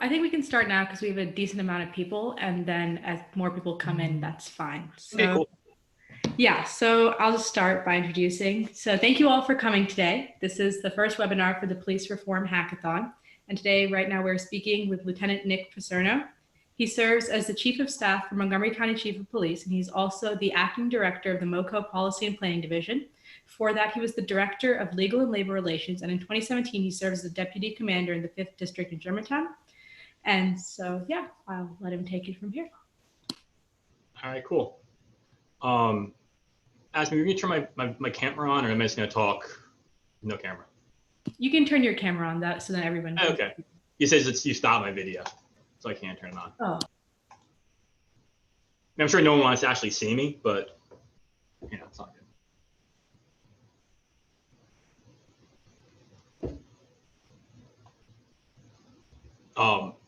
I think we can start now because we have a decent amount of people, and then as more people come in, that's fine. Okay, cool. Yeah, so I'll just start by introducing. So thank you all for coming today. This is the first webinar for the Police Reform Hackathon. And today, right now, we're speaking with Lieutenant Nick Picerno. He serves as the Chief of Staff for Montgomery County Chief of Police, and he's also the Acting Director of the MoCo Policy and Planning Division. Before that, he was the Director of Legal and Labor Relations, and in 2017, he served as the Deputy Commander in the 5th District in Germantown. And so, yeah, I'll let him take it from here. All right, cool. Ask me, are you gonna turn my camera on, or am I just gonna talk? No camera. You can turn your camera on that so that everyone can. Okay. You said you stopped my video, so I can't turn it on. Oh. I'm sure no one wants to actually see me, but you know, it's not good.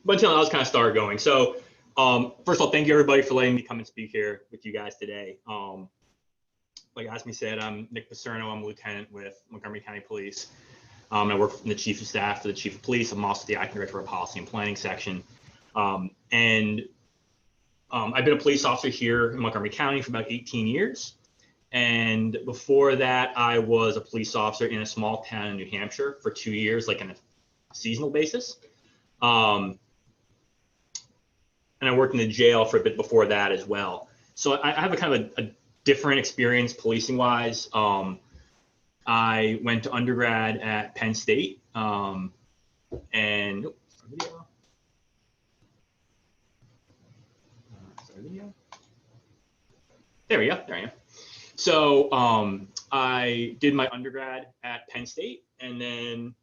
But until I'll just kind of start going. So, first of all, thank you everybody for letting me come and speak here with you guys today. Like Asmi said, I'm Nick Picerno. I'm a lieutenant with Montgomery County Police. I work in the Chief of Staff for the Chief of Police. I'm also the Acting Director of Policy and Planning section. I've been a police officer here in Montgomery County for about 18 years. And before that, I was a police officer in a small town in New Hampshire for 2 years, like on a seasonal basis. And I worked in the jail for a bit before that as well. So I have a kind of a different experience policing wise. I went to undergrad at Penn State, and there we go. There I am. So I did my undergrad at Penn State, and then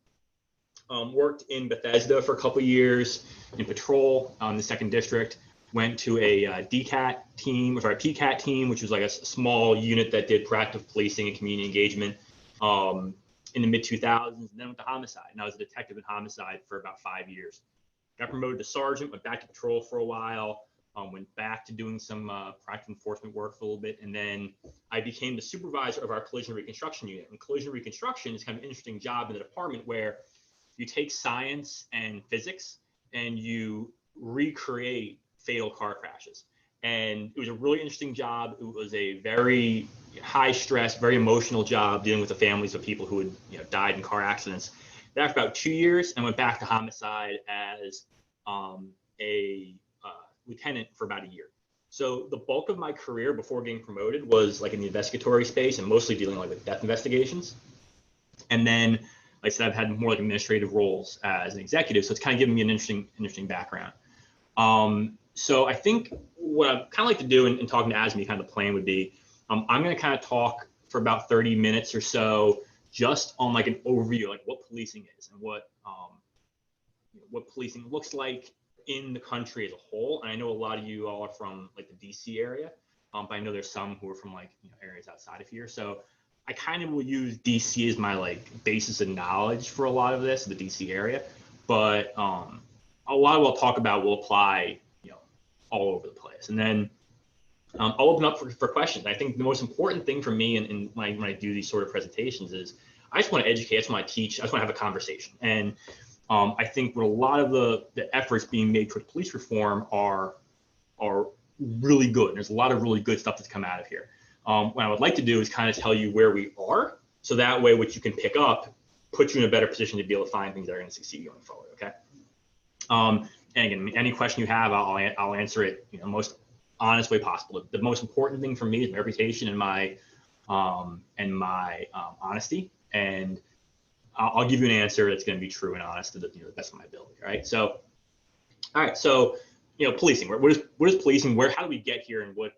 worked in Bethesda for a couple of years in patrol the 2nd District. Went to a DCAT team, or a PCAT team, which was like a small unit that did proactive policing and community engagement in the mid-2000s, and then went to homicide. And I was a detective in homicide for about 5 years. Got promoted to sergeant, went back to patrol for a while, went back to doing some proactive enforcement work for a little bit, and then I became the supervisor of our collision reconstruction unit. And collision reconstruction is kind of an interesting job in the department where you take science and physics and you recreate fatal car crashes. And it was a really interesting job. It was a very high stress, very emotional job dealing with the families of people who had died in car accidents. That for about 2 years, and went back to homicide as a lieutenant for about a year. So the bulk of my career before getting promoted was like in the investigatory space and mostly dealing like with death investigations. And then, like I said, I've had more like administrative roles as an executive. So it's kind of given me an interesting background. So I think what I'd kind of like to do in talking to Asmi, kind of the plan would be, I'm going to kind of talk for about 30 minutes or so, just on like an overview, like what policing is and what policing looks like in the country as a whole. And I know a lot of you all are from like the DC area, but I know there's some who are from like areas outside of here. So I kind of will use DC as my like basis of knowledge for a lot of this, the DC area. But a lot of what I'll talk about will apply all over the place. And then I'll open up for questions. I think the most important thing for me and when I do these sort of presentations is I just want to educate, I just want to teach, I just want to have a conversation. And I think what a lot of the efforts being made towards police reform are really good. And there's a lot of really good stuff that's come out of here. What I would like to do is kind of tell you where we are, so that way what you can pick up puts you in a better position to be able to find things that are going to succeed going forward. Okay. And again, any question you have, I'll answer it most honest way possible. The most important thing for me is my reputation and my honesty, and I'll give you an answer that's going to be true and honest to the best of my ability. Right. So, all right. So, policing. What is policing? How do we get here, and what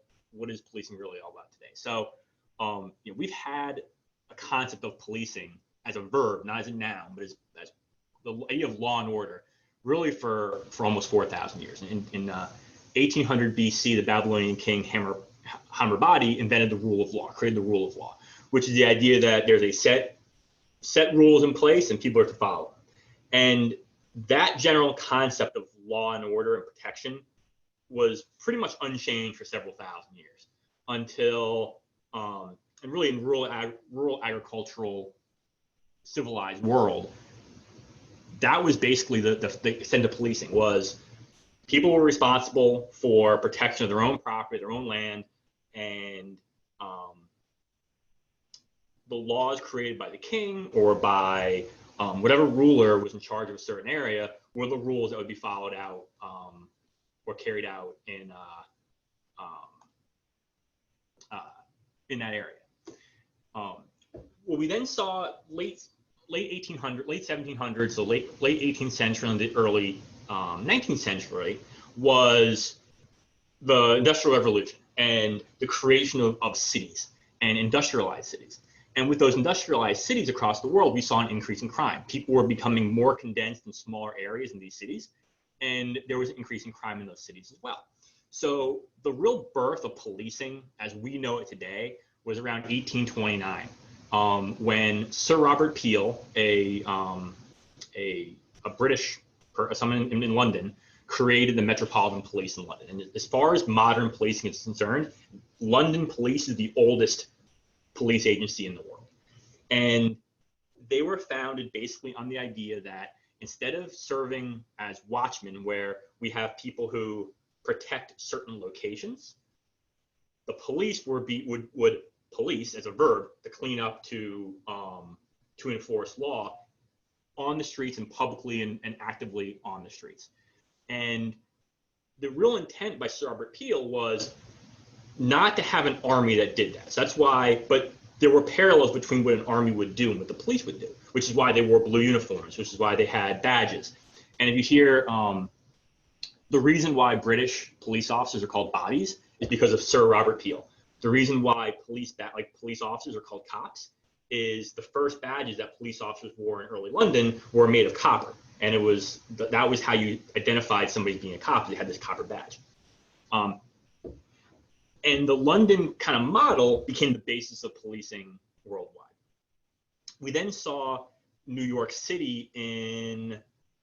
is policing really all about today? So, we've had a concept of policing as a verb, not as a noun, but as the idea of law and order, really for almost 4,000 years. In 1800 BC, the Babylonian king Hammurabi invented the rule of law, created the rule of law, which is the idea that there's a set rules in place and people are to follow them. And that general concept of law and order and protection was pretty much unchanged for several thousand years until, and really in rural agricultural civilized world, that was basically the extent of policing. Was people were responsible for protection of their own property, their own land, and the laws created by the king or by whatever ruler was in charge of a certain area were the rules that would be followed out or carried out in that area. What we then saw late 1700s, so late 18th century and the early 19th century was the Industrial Revolution and the creation of cities and industrialized cities. And with those industrialized cities across the world, we saw an increase in crime. People were becoming more condensed in smaller areas in these cities, and there was an increase in crime in those cities as well. So the real birth of policing, as we know it today, was around 1829, when Sir Robert Peel, a British someone in London, created the Metropolitan Police in London. And as far as modern policing is concerned, London Police is the oldest police agency in the world. And they were founded basically on the idea that instead of serving as watchmen, where we have people who protect certain locations, the police would police as a verb to clean up, to enforce law on the streets and publicly and actively on the streets. And the real intent by Sir Robert Peel was not to have an army that did that. So that's why, but there were parallels between what an army would do and what the police would do, which is why they wore blue uniforms, which is why they had badges. And if you hear the reason why British police officers are called bobbies is because of Sir Robert Peel. The reason why police officers are called cops is the first badges that police officers wore in early London were made of copper. And that was how you identified somebody being a cop. They had this copper badge. And the London kind of model became the basis of policing worldwide. We then saw New York City in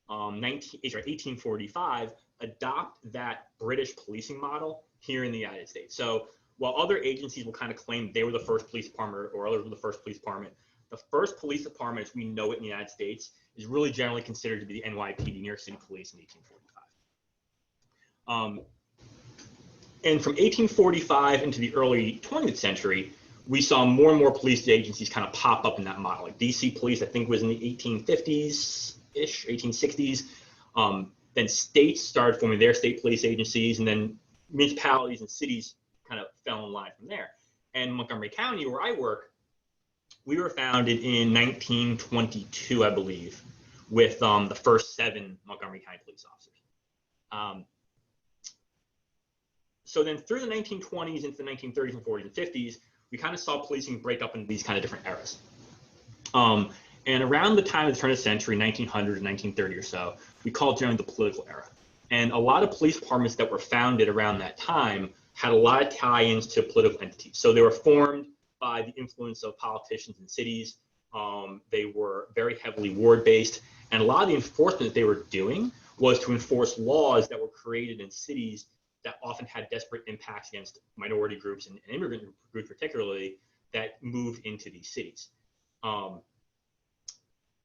1845 adopt that British policing model here in the United States. So while other agencies will kind of claim they were the first police department or others were the first police department, the first police department as we know it in the United States is really generally considered to be the NYPD, New York City Police, in 1845. And from 1845 into the early 20th century, we saw more and more police agencies kind of pop up in that model. Like DC Police, I think, was in the 1850s-ish, 1860s. Then states started forming their state police agencies, and then municipalities and cities kind of fell in line from there. And Montgomery County, where I work, we were founded in 1922, I believe, with the first 7 Montgomery County police officers. So then through the 1920s into the 1930s and 40s and 50s, we kind of saw policing break up into these kind of different eras. And around the time of the turn of the century, 1900 and 1930 or so, we call it generally the political era. And a lot of police departments that were founded around that time had a lot of tie-ins to political entities. So they were formed by the influence of politicians in cities. They were very heavily ward-based. And a lot of the enforcement that they were doing was to enforce laws that were created in cities that often had desperate impacts against minority groups and immigrant groups particularly that moved into these cities.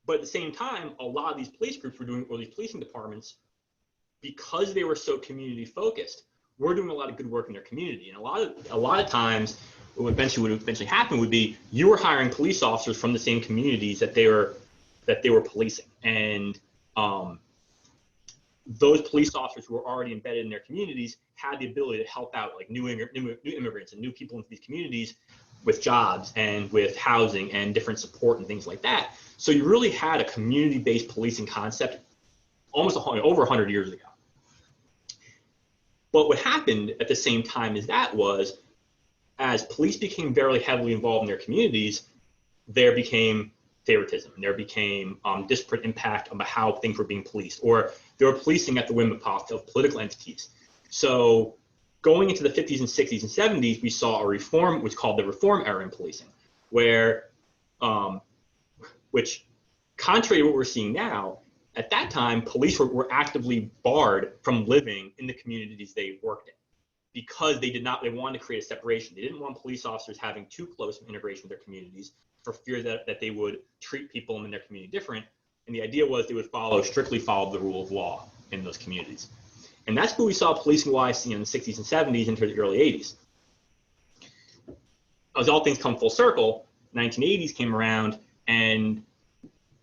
But at the same time, a lot of these police groups were doing, or these policing departments, because they were so community focused, were doing a lot of good work in their community. And a lot of times, what would eventually happen would be you were hiring police officers from the same communities that they were policing, and those police officers who were already embedded in their communities had the ability to help out like new immigrants and new people into these communities with jobs and with housing and different support and things like that. So you really had a community-based policing concept almost over 100 years ago. But what happened at the same time as that was, as police became very heavily involved in their communities, there became favoritism, and there became disparate impact on how things were being policed, or they were policing at the whim of political entities. So going into the 50s and 60s and 70s, we saw a reform, which called the reform era in policing, where, which contrary to what we're seeing now, at that time, police were actively barred from living in the communities they worked in because they wanted to create a separation. They didn't want police officers having too close integration with their communities for fear that they would treat people in their community different And the idea was they would strictly follow the rule of law in those communities. And that's what we saw policing-wise in the 60s and 70s into the early 80s. As all things come full circle, 1980s came around, and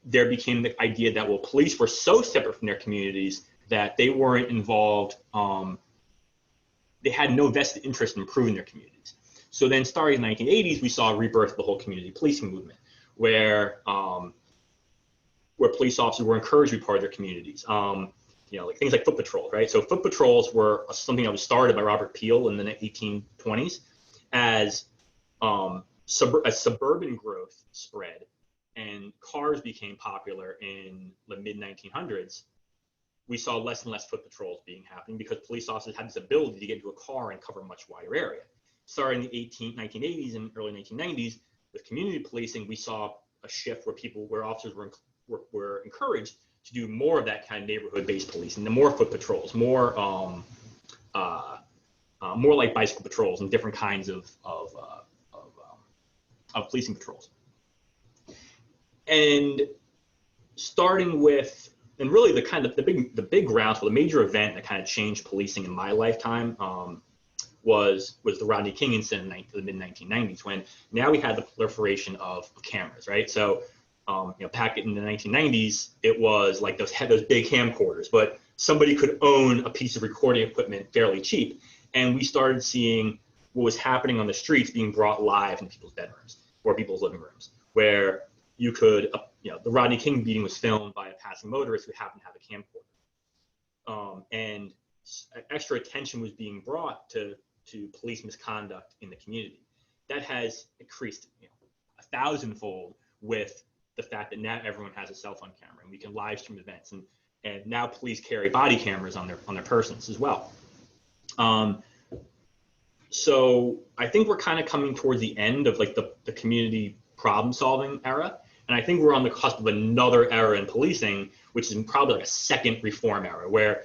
there became the idea that, well, police were so separate from their communities that they weren't involved. They had no vested interest in improving their communities. So then starting in the 1980s, we saw a rebirth of the whole community policing movement, where police officers were encouraged to be part of their communities. Like things like foot patrols, right? So foot patrols were something that was started by Robert Peel in the 1820s as suburban growth spread and cars became popular in the mid-1900s. We saw less and less foot patrols happening because police officers had this ability to get into a car and cover a much wider area. Starting in the 1980s and early 1990s, with community policing, we saw a shift where officers were encouraged to do more of that kind of neighborhood-based policing, the more foot patrols, more like bicycle patrols and different kinds of policing patrols. And starting with, and really the big groundswell, the major event that kind of changed policing in my lifetime was the Rodney King incident in the mid-1990s, when now we had the proliferation of cameras, right? So back in the 1990s, it was like those big camcorders, but somebody could own a piece of recording equipment fairly cheap. And we started seeing what was happening on the streets being brought live in people's bedrooms or people's living rooms, where you could, the Rodney King beating was filmed by a passing motorist who happened to have a camcorder. And extra attention was being brought to police misconduct in the community. That has increased 1,000-fold with the fact that now everyone has a cell phone camera and we can live stream events, and now police carry body cameras on their persons as well. So I think we're kind of coming towards the end of like the community problem solving era, and I think we're on the cusp of another era in policing, which is probably like a second reform era, where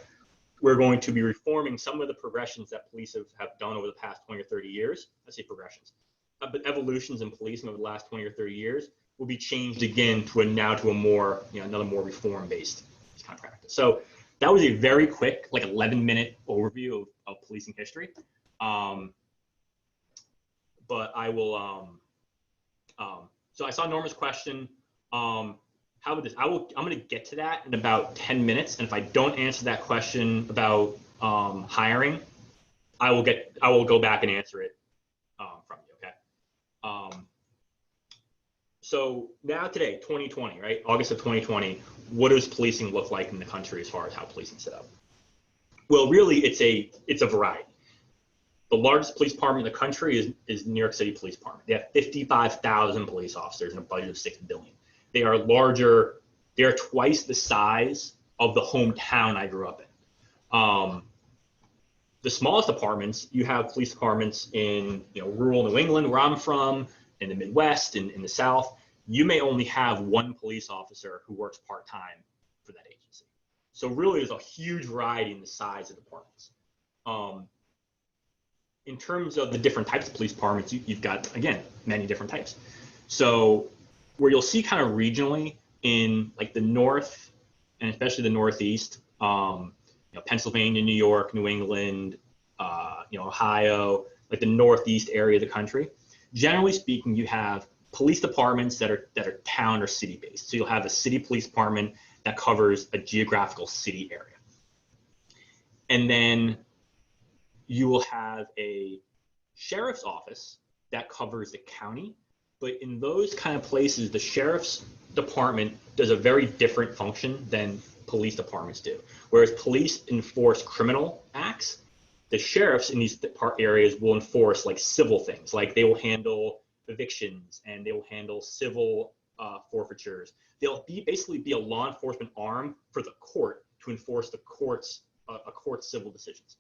we're going to be reforming some of the progressions that police have done over the past 20 or 30 years. I say progressions, but evolutions in policing over the last 20 or 30 years will be changed again to a more, another more reform-based kind of practice. So that was a very quick, like 11-minute overview of policing history. But I will, so I saw Norma's question. How about this? I'm going to get to that in about 10 minutes. And if I don't answer that question about hiring, I will go back and answer it from you, okay? So now today, 2020, right? August of 2020, what does policing look like in the country as far as how policing is set up? Well, really, it's a variety. The largest police department in the country is New York City Police Department. They have 55,000 police officers and a budget of $6 billion. They are larger. They are twice the size of the hometown I grew up in. The smallest departments, you have police departments in rural New England, where I'm from, in the Midwest, in the South. You may only have one police officer who works part-time for that agency. So really, there's a huge variety in the size of departments. In terms of the different types of police departments, you've got, again, many different types. So where you'll see kind of regionally in like the North, and especially the Northeast, Pennsylvania, New York, New England, Ohio, like the Northeast area of the country, generally speaking, you have police departments that are town or city based. So you'll have a city police department that covers a geographical city area. And then you will have a sheriff's office that covers the county. But in those kind of places, the sheriff's department does a very different function than police departments do. Whereas police enforce criminal acts, the sheriffs in these areas will enforce like civil things, like they will handle evictions and they will handle civil forfeitures. They'll basically be a law enforcement arm for the court to enforce the court's civil decisions.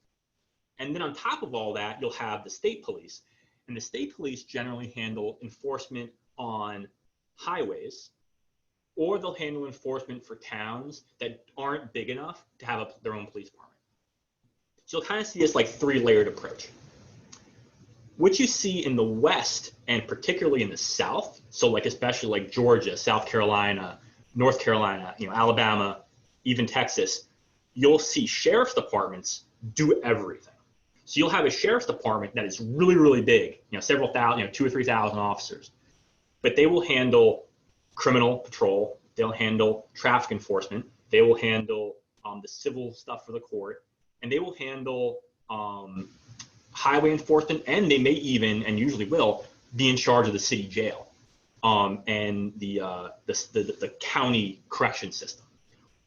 And then on top of all that, you'll have the state police. And the state police generally handle enforcement on highways, or they'll handle enforcement for towns that aren't big enough to have their own police department. So you'll kind of see this like three-layered approach. What you see in the West, and particularly in the South, so like especially like Georgia, South Carolina, North Carolina, Alabama, even Texas, you'll see sheriff's departments do everything. So you'll have a sheriff's department that is really, really big, several thousand, 2,000 or 3,000 officers, but they will handle criminal patrol, they'll handle traffic enforcement, they will handle the civil stuff for the court, and they will handle highway enforcement, and they may even, and usually will, be in charge of the city jail and the county correction system,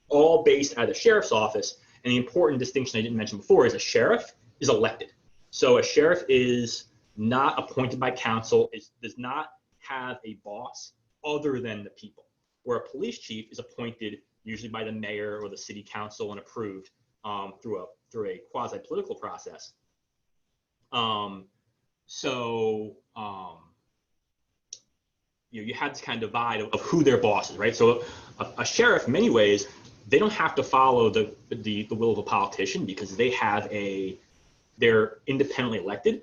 all based out of the sheriff's office. And the important distinction I didn't mention before is a sheriff is elected. So a sheriff is not appointed by council, does not have a boss other than the people, where a police chief is appointed usually by the mayor or the city council and approved through a quasi-political process. You have this kind of divide of who their boss is, right? So a sheriff, in many ways, they don't have to follow the will of a politician because they're independently elected.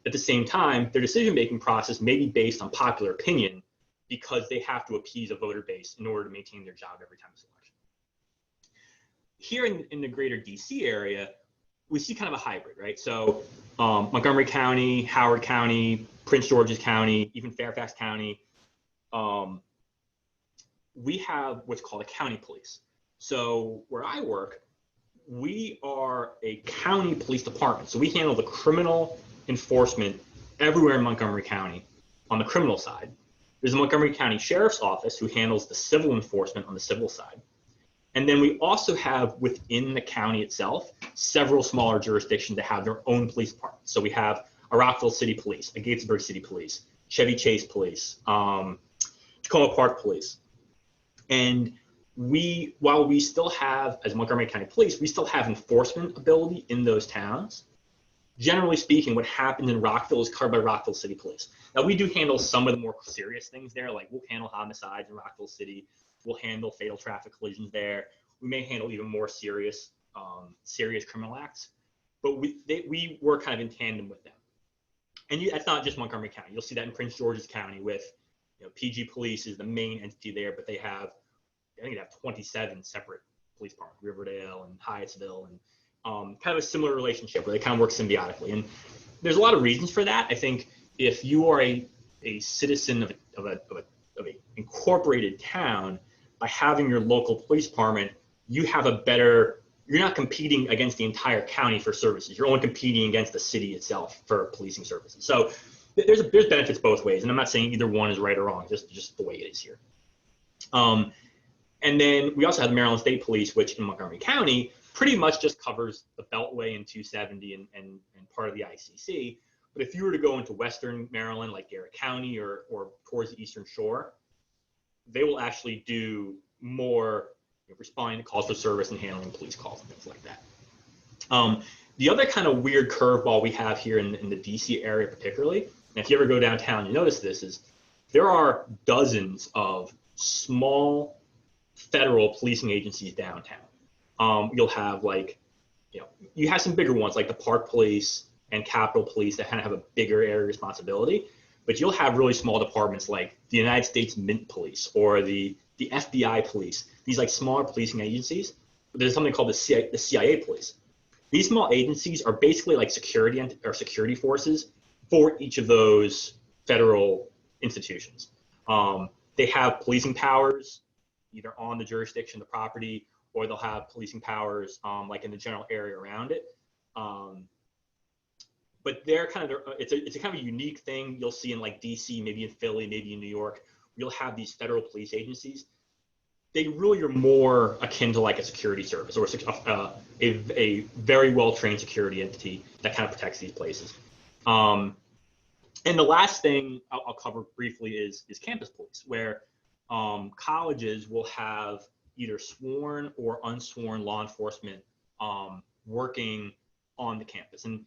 At the same time, their decision-making process may be based on popular opinion because they have to appease a voter base in order to maintain their job every time it's election. Here in the greater DC area, we see kind of a hybrid, right? So Montgomery County, Howard County, Prince George's County, even Fairfax County, we have what's called a county police. So where I work, we are a county police department. So we handle the criminal enforcement everywhere in Montgomery County on the criminal side. There's a Montgomery County Sheriff's Office who handles the civil enforcement on the civil side. And then we also have within the county itself several smaller jurisdictions that have their own police departments. So we have a Rockville City Police, a Gatesburg City Police, Chevy Chase Police, Tacoma Park Police. And while we still have, as Montgomery County Police, we still have enforcement ability in those towns. Generally speaking, what happens in Rockville is covered by Rockville City Police. Now, we do handle some of the more serious things there, like we'll handle homicides in Rockville City. We'll handle fatal traffic collisions there. We may handle even more serious criminal acts, but we work kind of in tandem with them. And that's not just Montgomery County. You'll see that in Prince George's County with, PG Police is the main entity there, but they have 27 separate police departments, Riverdale and Hyattsville, and kind of a similar relationship where they kind of work symbiotically. And there's a lot of reasons for that. I think if you are a citizen of a incorporated town, by having your local police department, you're not competing against the entire county for services. You're only competing against the city itself for policing services. So there's benefits both ways. And I'm not saying either one is right or wrong, just the way it is here. And then we also have the Maryland State Police, which in Montgomery County pretty much just covers the Beltway and 270 and part of the ICC. But if you were to go into Western Maryland, like Garrett County or towards the Eastern Shore, they will actually do more responding to calls for service and handling police calls and things like that. The other kind of weird curveball we have here in the DC area particularly, and if you ever go downtown, you notice this, is there are dozens of small federal policing agencies downtown. You'll have you have some bigger ones like the Park Police and Capitol Police that kind of have a bigger area responsibility. But you'll have really small departments like the United States Mint Police or the FBI Police, these like smaller policing agencies. There's something called the CIA Police. These small agencies are basically like security forces for each of those federal institutions. They have policing powers either on the jurisdiction, the property, or they'll have policing powers like in the general area around it. But they're it's a kind of a unique thing you'll see in like DC, maybe in Philly, maybe in New York. You'll have these federal police agencies. They really are more akin to like a security service or a very well-trained security entity that kind of protects these places. And the last thing I'll cover briefly is campus police, where colleges will have either sworn or unsworn law enforcement working on the campus. And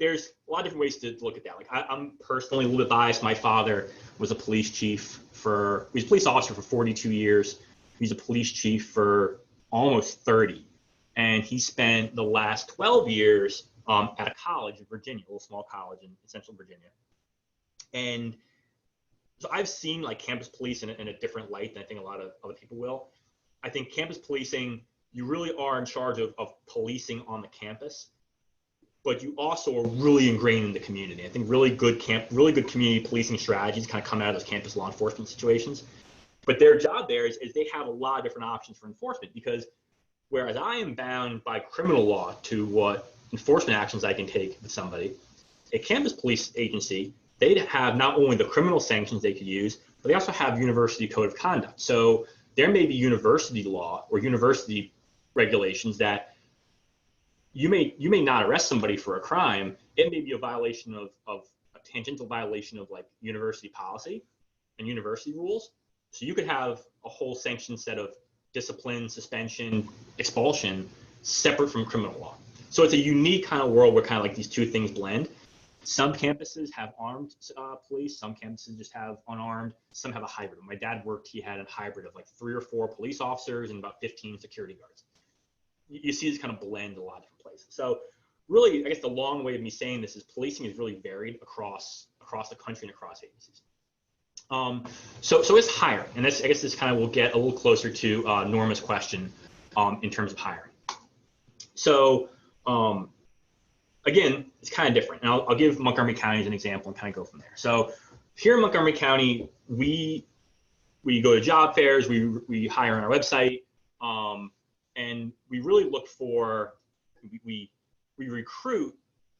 there's a lot of different ways to look at that. Like I'm personally a little bit biased. My father was a police chief he was a police officer for 42 years. He's a police chief for almost 30. And he spent the last 12 years at a college in Virginia, a little small college in central Virginia. And so I've seen like campus police in a different light than I think a lot of other people will. I think campus policing, you really are in charge of policing on the campus, but you also are really ingrained in the community. I think really good community policing strategies kind of come out of those campus law enforcement situations. But their job there is they have a lot of different options for enforcement, because whereas I am bound by criminal law to what enforcement actions I can take with somebody, a campus police agency, they'd have not only the criminal sanctions they could use, but they also have university code of conduct. So there may be university law or university regulations that you may not arrest somebody for a crime. It may be a violation of a tangential violation of like university policy and university rules. So you could have a whole sanction set of discipline, suspension, expulsion separate from criminal law. So it's a unique kind of world where kind of like these two things blend. Some campuses have armed police, some campuses just have unarmed, some have a hybrid. When my dad worked, he had a hybrid of like 3 or 4 police officers and about 15 security guards. You see this kind of blend in a lot of different places. So really, I guess the long way of me saying this is policing is really varied across the country and across agencies. So it's hiring, and I guess this kind of will get a little closer to Norma's question in terms of hiring. So again, it's kind of different, and I'll give Montgomery County as an example and kind of go from there. So here in Montgomery County, we go to job fairs, we hire on our website, and we really look for we recruit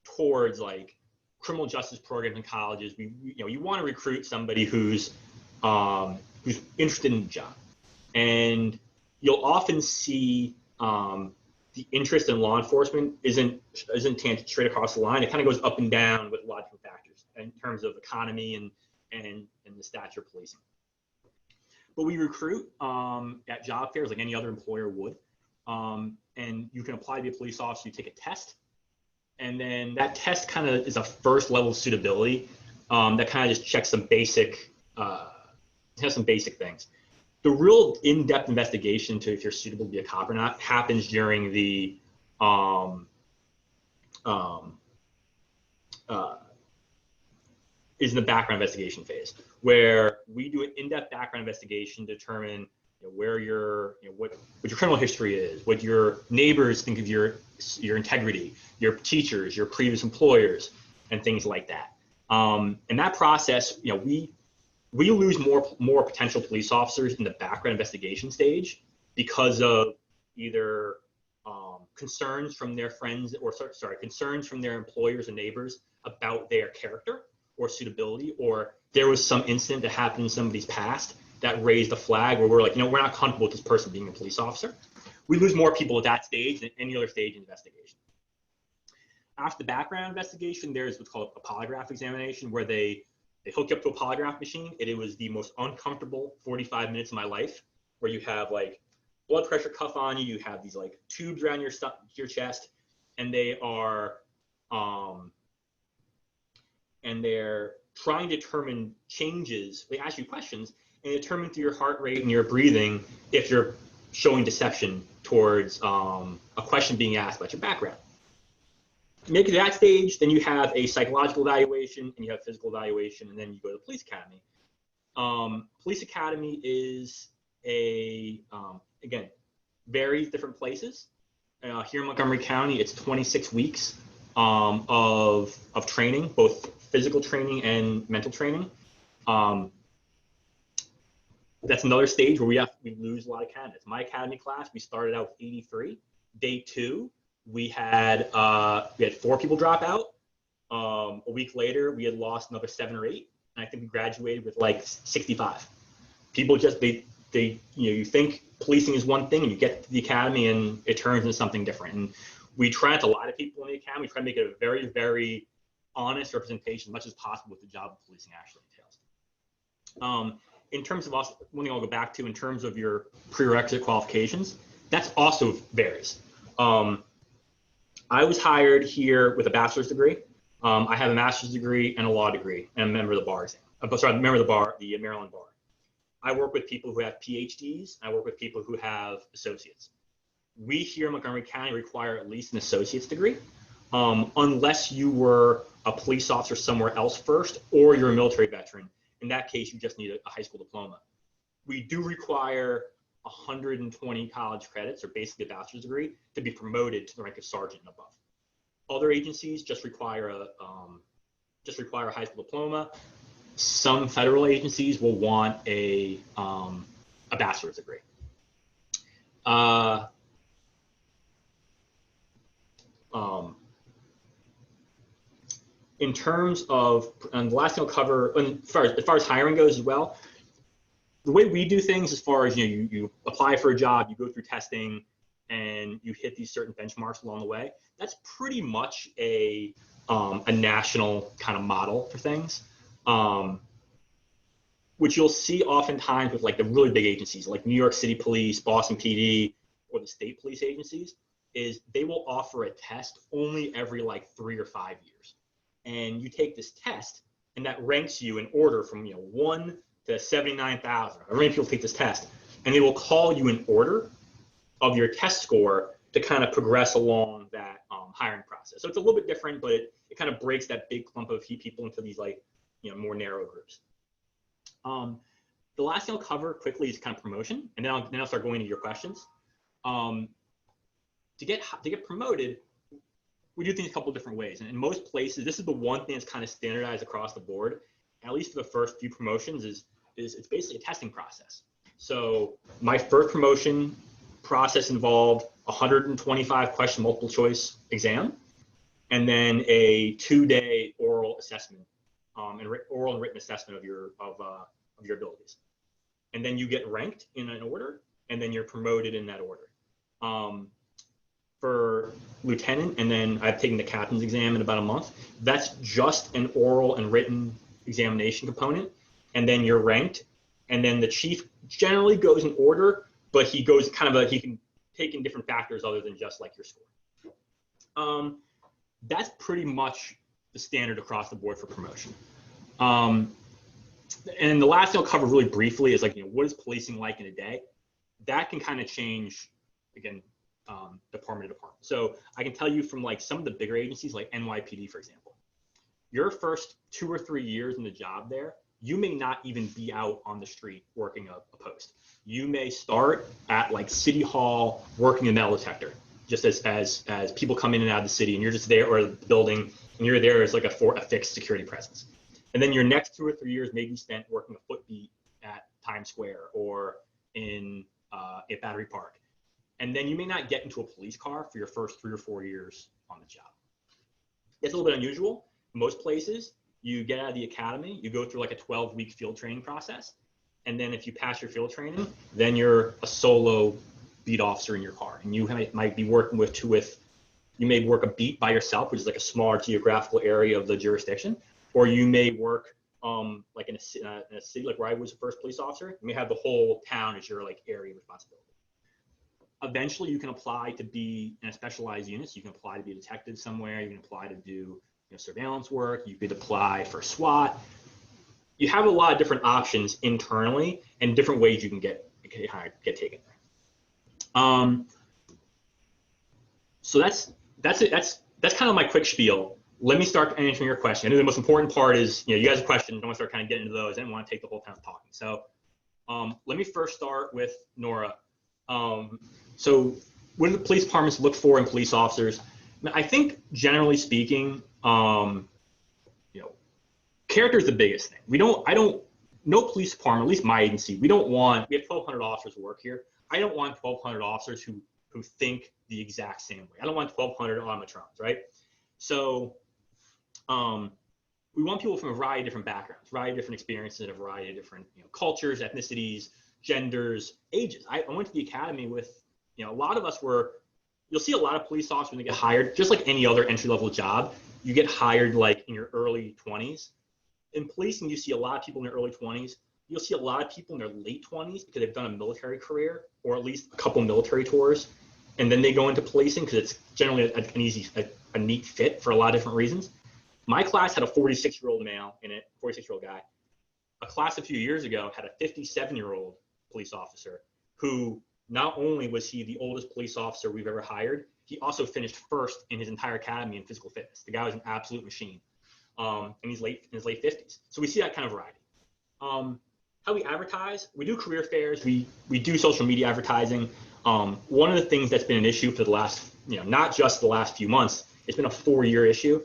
towards like criminal justice programs in colleges. You want to recruit somebody who's interested in the job, and you'll often see the interest in law enforcement isn't straight across the line. It kind of goes up and down with a lot of different factors in terms of economy and the stature of policing. But we recruit at job fairs like any other employer would, and you can apply to be a police officer. You take a test. And then that test kind of is a first level of suitability that kind of just checks some basic, has some basic things. The real in-depth investigation to if you're suitable to be a cop or not happens during the is in the background investigation phase, where we do an in-depth background investigation to determine where what your criminal history is, what your neighbors think of your integrity, your teachers, your previous employers, and things like that. In that process, we lose more potential police officers in the background investigation stage because of either concerns from their friends or concerns from their employers and neighbors about their character or suitability, or there was some incident that happened in somebody's past that raised a flag where we're like, we're not comfortable with this person being a police officer. We lose more people at that stage than any other stage in investigation. After the background investigation, there's what's called a polygraph examination, where they hook you up to a polygraph machine, and it was the most uncomfortable 45 minutes of my life, where you have like blood pressure cuff on you, you have these like tubes around your chest, and they are and they're trying to determine changes. They ask you questions and determine through your heart rate and your breathing if you're showing deception towards a question being asked about your background. You make it to that stage, then you have a psychological evaluation and you have physical evaluation, and then you go to the police academy. Police academy is again, varies different places. Here in Montgomery County, it's 26 weeks of training, both physical training and mental training. That's another stage where we lose a lot of candidates. My academy class, we started out with 83. Day 2, we had 4 people drop out. A week later, we had lost another 7 or 8, and I think we graduated with like 65. People just you think policing is one thing, and you get to the academy and it turns into something different. And we try not to lie to people in the academy. We try to make it a very, very honest representation as much as possible what the job of policing actually entails. In terms of also, one thing I'll go back to in terms of your prerequisite qualifications, that's also varies. I was hired here with a bachelor's degree. I have a master's degree and a law degree, and I'm a member of the bar exam. I'm a member of the Maryland bar. I work with people who have PhDs. I work with people who have associates. We here in Montgomery County require at least an associate's degree, unless you were a police officer somewhere else first, or you're a military veteran. In that case, you just need a high school diploma. We do require 120 college credits, or basically a bachelor's degree, to be promoted to the rank of sergeant and above. Other agencies just require a high school diploma. Some federal agencies will want a bachelor's degree. In terms of, and the last thing I'll cover, as far as hiring goes as well, the way we do things, as far as you apply for a job, you go through testing, and you hit these certain benchmarks along the way. That's pretty much a national kind of model for things, which you'll see oftentimes with like the really big agencies, like New York City Police, Boston PD, or the state police agencies, is they will offer a test only every like 3 or 5 years. And you take this test, and that ranks you in order from 1 to 79,000. How many people take this test? And they will call you in order of your test score to kind of progress along that hiring process. So it's a little bit different, but it kind of breaks that big clump of people into these like more narrow groups. The last thing I'll cover quickly is kind of promotion, and then I'll start going into your questions. To get promoted, we do things a couple of different ways. And in most places, this is the one thing that's kind of standardized across the board, at least for the first few promotions, is it's basically a testing process. So my first promotion process involved 125 question multiple choice exam, and then a 2-day oral assessment, oral and written assessment of your abilities. And then you get ranked in an order, and then you're promoted in that order. For lieutenant, and then I've taken the captain's exam in about a month. That's just an oral and written examination component, and then you're ranked. And then the chief generally goes in order, but he goes he can take in different factors other than just like your score. That's pretty much the standard across the board for promotion. And the last thing I'll cover really briefly is like, what is policing like in a day? That can kind of change, again, department to department. So I can tell you from like some of the bigger agencies like NYPD, for example, your first 2 or 3 years in the job there, you may not even be out on the street working a post. You may start at like City Hall working a metal detector, just as people come in and out of the city, and you're just there, or the building, and you're there as like a fixed security presence. And then your next 2 or 3 years may be spent working a foot beat at Times Square or at Battery Park. And then you may not get into a police car for your first 3 or 4 years on the job. It's a little bit unusual. Most places, you get out of the academy, you go through like a 12-week field training process. And then if you pass your field training, then you're a solo beat officer in your car. And you might be working you may work a beat by yourself, which is like a smaller geographical area of the jurisdiction. Or you may work like in a city, like where I was the first police officer. You may have the whole town as your like area of responsibility. Eventually, you can apply to be in a specialized unit. So you can apply to be a detective somewhere. You can apply to do surveillance work. You could apply for SWAT. You have a lot of different options internally and different ways you can get taken there. So that's it. That's kind of my quick spiel. Let me start answering your question. I know the most important part is you guys have questions. I want to start kind of getting into those. I didn't want to take the whole time talking. So let me first start with Nora. So what do the police departments look for in police officers? I think generally speaking, character is the biggest thing. No police department, at least my agency, we have 1,200 officers who work here. I don't want 1,200 officers who think the exact same way. I don't want 1,200 automatrons, right? So we want people from a variety of different backgrounds, a variety of different experiences, a variety of different cultures, ethnicities, genders, ages. I went to the academy with, a lot of us you'll see a lot of police officers when they get hired, just like any other entry-level job, you get hired like in your early 20s. In policing, you see a lot of people in their early 20s. You'll see a lot of people in their late 20s because they've done a military career or at least a couple military tours. And then they go into policing because it's generally a neat fit for a lot of different reasons. My class had a 46-year-old male in it, 46-year-old guy. A class a few years ago had a 57-year-old police officer who not only was he the oldest police officer we've ever hired, he also finished first in his entire academy in physical fitness. The guy was an absolute machine. And he's in his late 50s. So we see that kind of variety. How we advertise, we do career fairs, we do social media advertising. One of the things that's been an issue for the last, not just the last few months, it's been a 4-year issue.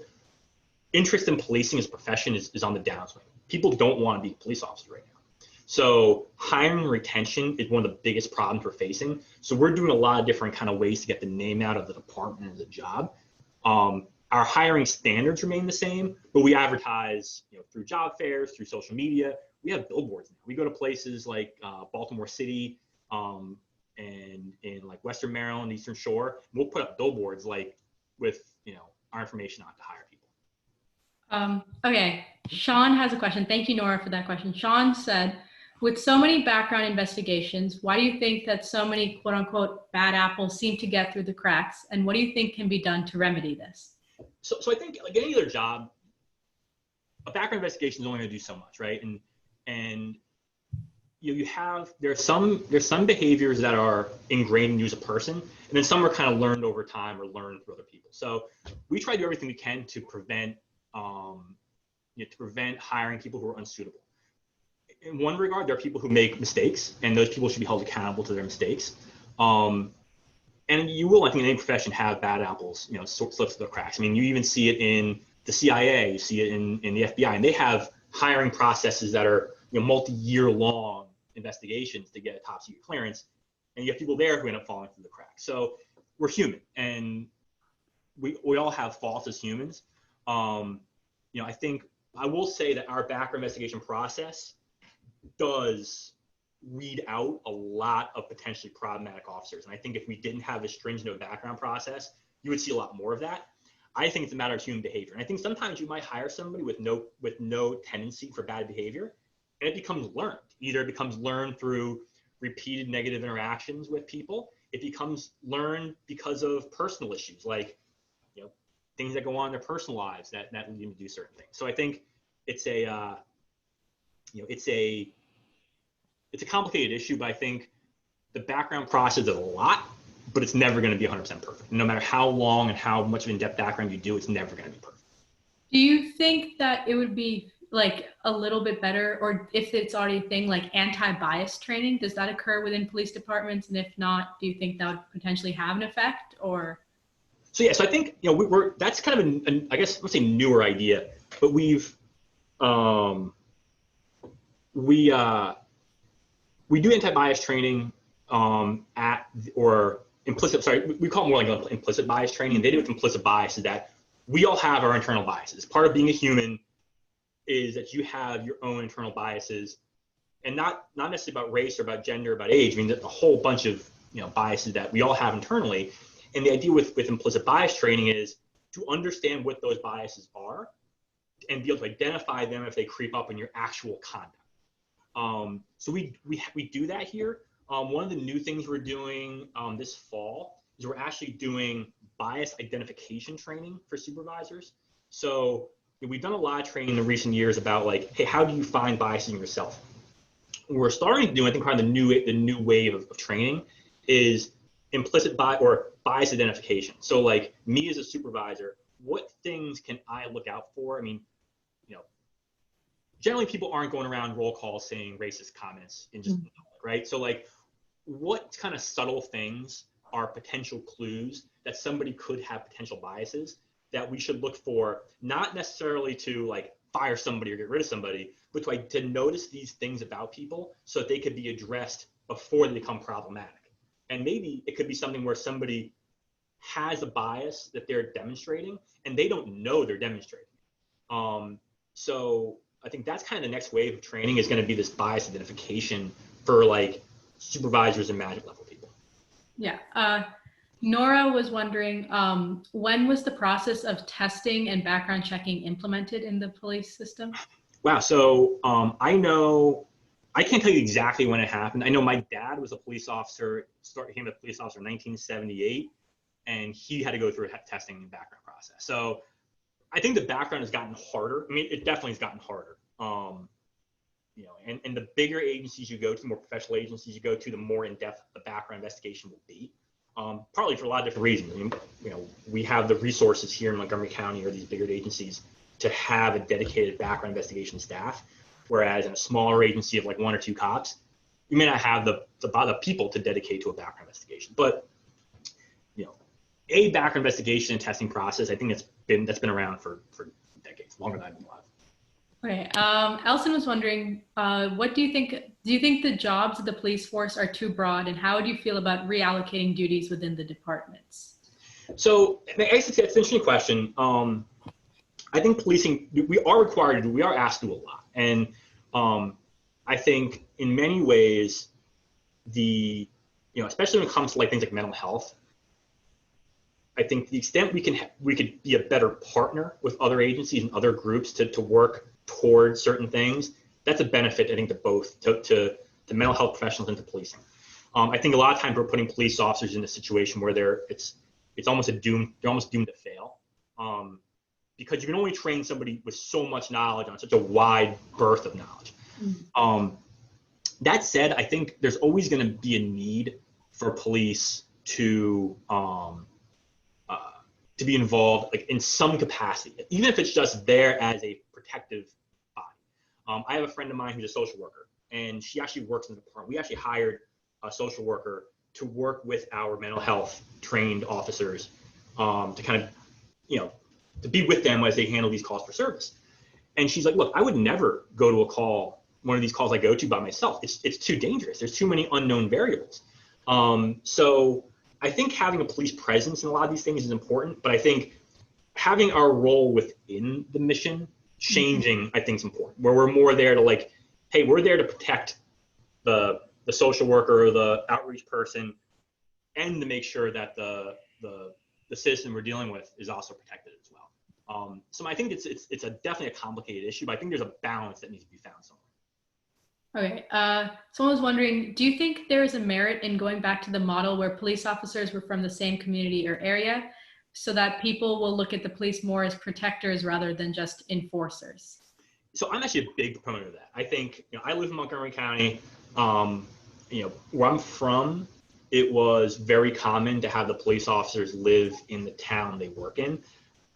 Interest in policing as a profession is on the downswing. People don't want to be police officers right now. So hiring and retention is one of the biggest problems we're facing. So we're doing a lot of different kind of ways to get the name out of the department and the job. Our hiring standards remain the same, but we advertise, through job fairs, through social media. We have billboards now. We go to places like Baltimore City and in like Western Maryland, Eastern Shore. We'll put up billboards like with our information on to hire people. Okay, Sean has a question. Thank you, Nora, for that question. Sean said, with so many background investigations, why do you think that so many quote unquote bad apples seem to get through the cracks? And what do you think can be done to remedy this? So I think like any other job, a background investigation is only going to do so much, right? And there's some behaviors that are ingrained in you as a person, and then some are kind of learned over time or learned through other people. So we try to do everything we can to prevent hiring people who are unsuitable. In one regard, there are people who make mistakes, and those people should be held accountable to their mistakes. And you will, I think, in any profession, have bad apples, slips through the cracks. I mean, you even see it in the CIA, you see it in the FBI, and they have hiring processes that are multi-year long investigations to get a top secret clearance, and you have people there who end up falling through the cracks. So we're human, and we all have faults as humans. I think I will say that our background investigation process does weed out a lot of potentially problematic officers. And I think if we didn't have a stringent background process, you would see a lot more of that. I think it's a matter of human behavior. And I think sometimes you might hire somebody with no tendency for bad behavior, and it becomes learned. Either it becomes learned through repeated negative interactions with people. It becomes learned because of personal issues, like things that go on in their personal lives that lead them to do certain things. So I think it's a complicated issue, but I think the background process is a lot, but it's never going to be 100% perfect. No matter how long and how much of in-depth background you do, it's never going to be perfect. Do you think that it would be like a little bit better, or if it's already a thing, like anti-bias training? Does that occur within police departments? And if not, do you think that would potentially have an effect? Or so I think we're that's kind of I guess let's say newer idea, but we do anti-bias training or implicit. Sorry, we call it more like implicit bias training. And they do with implicit bias is that we all have our internal biases. Part of being a human is that you have your own internal biases, and not necessarily about race or about gender, or about age. I mean, there's a whole bunch of biases that we all have internally. And the idea with implicit bias training is to understand what those biases are and be able to identify them if they creep up in your actual conduct. So we do that here. One of the new things we're doing this fall is we're actually doing bias identification training for supervisors. So we've done a lot of training in recent years about like, hey, how do you find biases in yourself? What we're starting to do, I think, kind of the new wave of training is implicit bias or bias identification. So like me as a supervisor, what things can I look out for? I mean, generally people aren't going around roll calls saying racist comments in just public, right? So like what kind of subtle things are potential clues that somebody could have potential biases that we should look for, not necessarily to like fire somebody or get rid of somebody, but to notice these things about people so that they could be addressed before they become problematic. And maybe it could be something where somebody has a bias that they're demonstrating and they don't know they're demonstrating. So I think that's kind of the next wave of training is going to be this bias identification for like supervisors and magic level people. Yeah. Nora was wondering, when was the process of testing and background checking implemented in the police system? Wow. So I can't tell you exactly when it happened. I know my dad was a police officer, became a police officer in 1978, and he had to go through a testing and background process. So I think the background has gotten harder. I mean, it definitely has gotten harder. And the bigger agencies you go to, the more professional agencies you go to, the more in-depth the background investigation will be. Partly for a lot of different reasons. I mean, we have the resources here in Montgomery County or these bigger agencies to have a dedicated background investigation staff. Whereas in a smaller agency of like 1 or 2 cops, you may not have the people to dedicate to a background investigation. But a background investigation and testing process, I think that's been around for decades, longer than I've been alive. Okay. Elson was wondering, what do you think? Do you think the jobs of the police force are too broad, and how do you feel about reallocating duties within the departments? So that's an interesting question. I think policing, we are asked to do a lot, and I think in many ways, especially when it comes to like things like mental health, I think the extent we could be a better partner with other agencies and other groups to work towards certain things, that's a benefit, I think, to both, to mental health professionals and to policing. I think a lot of times we're putting police officers in a situation where they're almost doomed to fail, because you can only train somebody with so much knowledge on such a wide berth of knowledge. That said, I think there's always going to be a need for police to be involved, like in some capacity, even if it's just there as a protective body. I have a friend of mine who's a social worker, and she actually works in the department. We actually hired a social worker to work with our mental health trained officers, to kind of, to be with them as they handle these calls for service. And she's like, look, I would never go to one of these calls I go to by myself. It's too dangerous. There's too many unknown variables. So I think having a police presence in a lot of these things is important, but I think having our role within the mission changing, I think, is important, where we're more there to like, hey, we're there to protect the social worker or the outreach person, and to make sure that the citizen we're dealing with is also protected as well. So I think it's definitely a complicated issue, but I think there's a balance that needs to be found somewhere. Okay. Someone was wondering, do you think there is a merit in going back to the model where police officers were from the same community or area, so that people will look at the police more as protectors rather than just enforcers? So I'm actually a big proponent of that. I think, I live in Montgomery County. Where I'm from, it was very common to have the police officers live in the town they work in.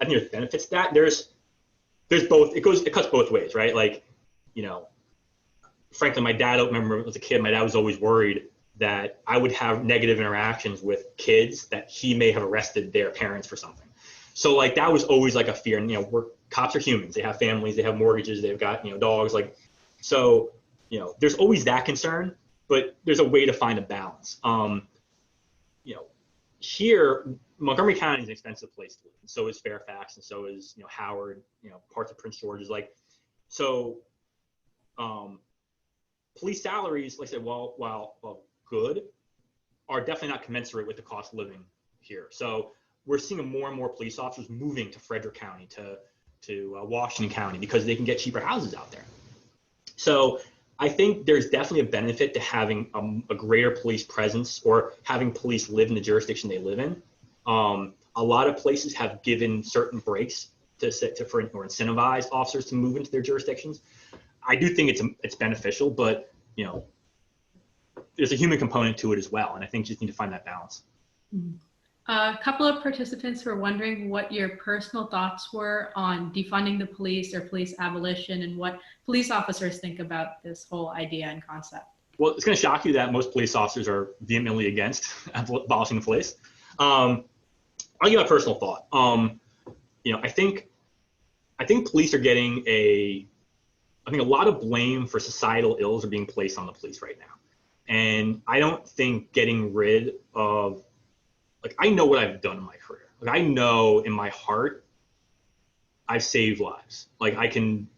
I think there's benefits to that. There's both. It cuts both ways, right? Like, frankly, my dad, I remember as a kid, my dad was always worried that I would have negative interactions with kids that he may have arrested their parents for something. So like that was always like a fear. And cops are humans. They have families. They have mortgages. They've got dogs. Like, so there's always that concern, but there's a way to find a balance. Here, Montgomery County is an expensive place to live. And so is Fairfax, and so is Howard. Parts of Prince George is like so. Police salaries, like I said, while good, are definitely not commensurate with the cost of living here. So we're seeing more and more police officers moving to Frederick County, to Washington County, because they can get cheaper houses out there. So I think there's definitely a benefit to having a greater police presence, or having police live in the jurisdiction they live in. A lot of places have given certain breaks or incentivize officers to move into their jurisdictions. I do think it's beneficial, but there's a human component to it as well, and I think you just need to find that balance. A couple of participants were wondering what your personal thoughts were on defunding the police or police abolition, and what police officers think about this whole idea and concept. Well, it's going to shock you that most police officers are vehemently against abolishing the police. I'll give you my personal thought. I think police are getting I think a lot of blame for societal ills are being placed on the police right now. And I don't think getting rid of, I know what I've done in my career. I know in my heart, I've saved lives. I can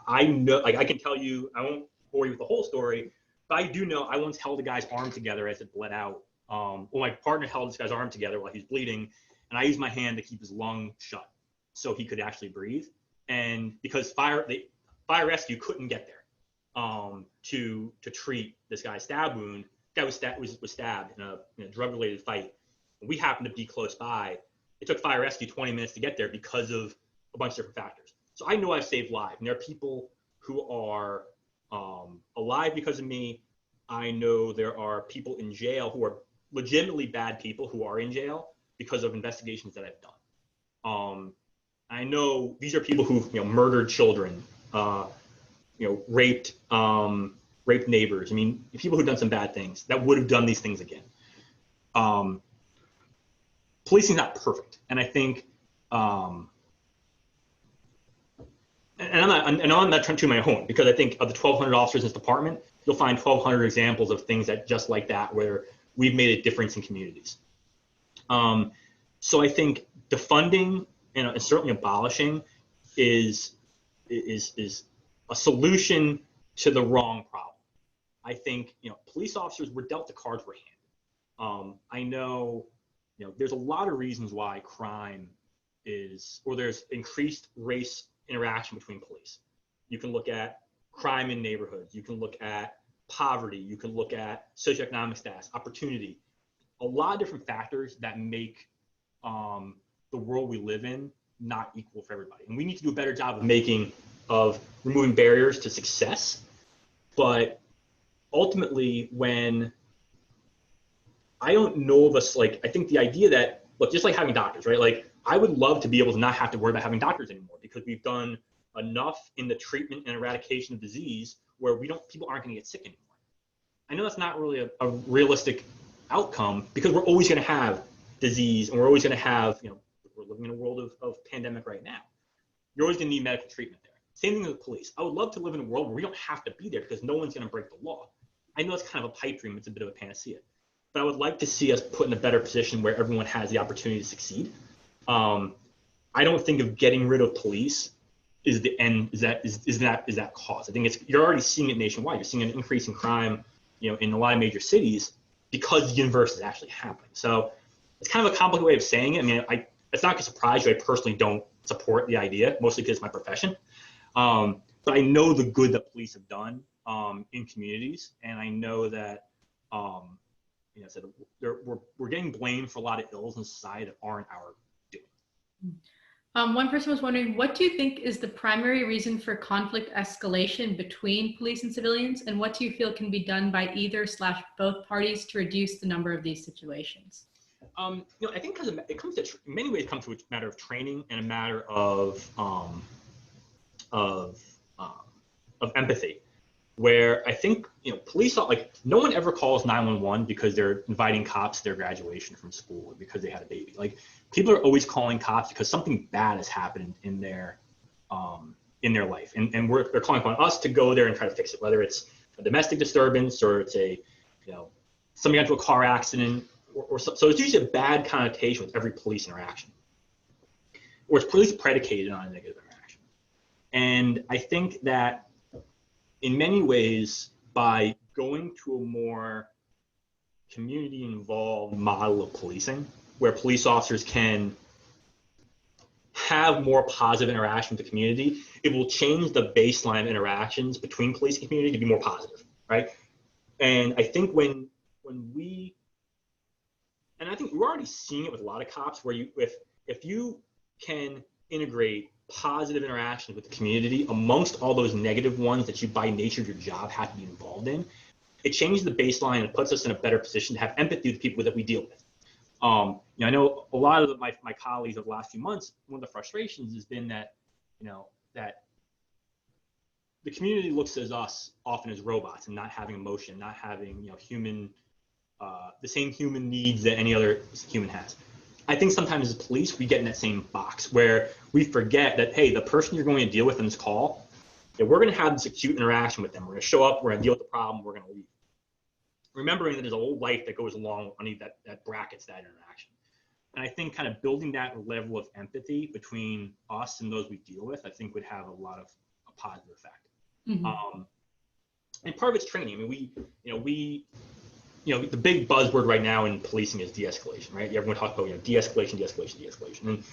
tell you, I won't bore you with the whole story, but I do know I once held a guy's arm together as it bled out. My partner held this guy's arm together while he was bleeding, and I used my hand to keep his lung shut so he could actually breathe. And because fire rescue couldn't get there to treat this guy's stab wound. Guy was stabbed in a drug-related fight. We happened to be close by. It took fire rescue 20 minutes to get there because of a bunch of different factors. So I know I've saved lives. And there are people who are alive because of me. I know there are people in jail who are legitimately bad people who are in jail because of investigations that I've done. I know these are people who've murdered children, raped neighbors. I mean, people who've done some bad things that would have done these things again. Policing is not perfect, and I think, and I'm not trying to my own, because I think of the 1,200 officers in this department, you'll find 1,200 examples of things that just like that where we've made a difference in communities. So I think defunding and certainly abolishing is a solution to the wrong problem. I think police officers were dealt the cards were handed. I know there's a lot of reasons why crime there's increased race interaction between police. You can look at crime in neighborhoods. You can look at poverty. You can look at socioeconomic status, opportunity. A lot of different factors that make the world we live in not equal for everybody. And we need to do a better job of removing barriers to success. But ultimately, when I don't know of us, I think the idea that, look, just like having doctors, right? I would love to be able to not have to worry about having doctors anymore, because we've done enough in the treatment and eradication of disease where people aren't going to get sick anymore. I know that's not really a realistic outcome, because we're always going to have disease, and we're always going to have, we're living in a world of pandemic right now. You're always going to need medical treatment there. Same thing with the police. I would love to live in a world where we don't have to be there because no one's going to break the law. I know it's kind of a pipe dream. It's a bit of a panacea. But I would like to see us put in a better position where everyone has the opportunity to succeed. I don't think of getting rid of police is the end. Is that cause? I think you're already seeing it nationwide. You're seeing an increase in crime, in a lot of major cities because the inverse is actually happening. So it's kind of a complicated way of saying it. I mean, it's not going to surprise you. I personally don't support the idea, mostly because it's my profession. But I know the good that police have done in communities, and I know that so we're getting blamed for a lot of ills in society that aren't our doing. One person was wondering, what do you think is the primary reason for conflict escalation between police and civilians, and what do you feel can be done by either/both parties to reduce the number of these situations? I think because it comes to, in many ways, it comes to a matter of training and a matter of empathy, where I think police, no one ever calls 911 because they're inviting cops to their graduation from school or because they had a baby. People are always calling cops because something bad has happened in their life, and they're calling upon us to go there and try to fix it, whether it's a domestic disturbance or it's somebody got into a car accident or so it's usually a bad connotation with every police interaction, or it's police predicated on a negative interaction. And I think that in many ways, by going to a more community involved model of policing, where police officers can have more positive interaction with the community, it will change the baseline interactions between police and community to be more positive, right? And I think when we, and I think we're already seeing it with a lot of cops, where if you can integrate positive interactions with the community amongst all those negative ones that you by nature of your job have to be involved in, it changes the baseline and puts us in a better position to have empathy with the people that we deal with. I know a lot of my colleagues of the last few months, one of the frustrations has been that, that the community looks at us often as robots and not having emotion, not having, human, the same human needs that any other human has. I think sometimes as police, we get in that same box where we forget that, hey, the person you're going to deal with in this call, we're going to have this acute interaction with them. We're going to show up, we're going to deal with the problem, we're going to leave. Remembering that there's a whole life that goes along underneath that brackets that interaction. And I think kind of building that level of empathy between us and those we deal with, I think would have a lot of a positive effect. Mm-hmm. And part of it's training. I mean, the big buzzword right now in policing is de-escalation, right? Everyone talks about, de-escalation. And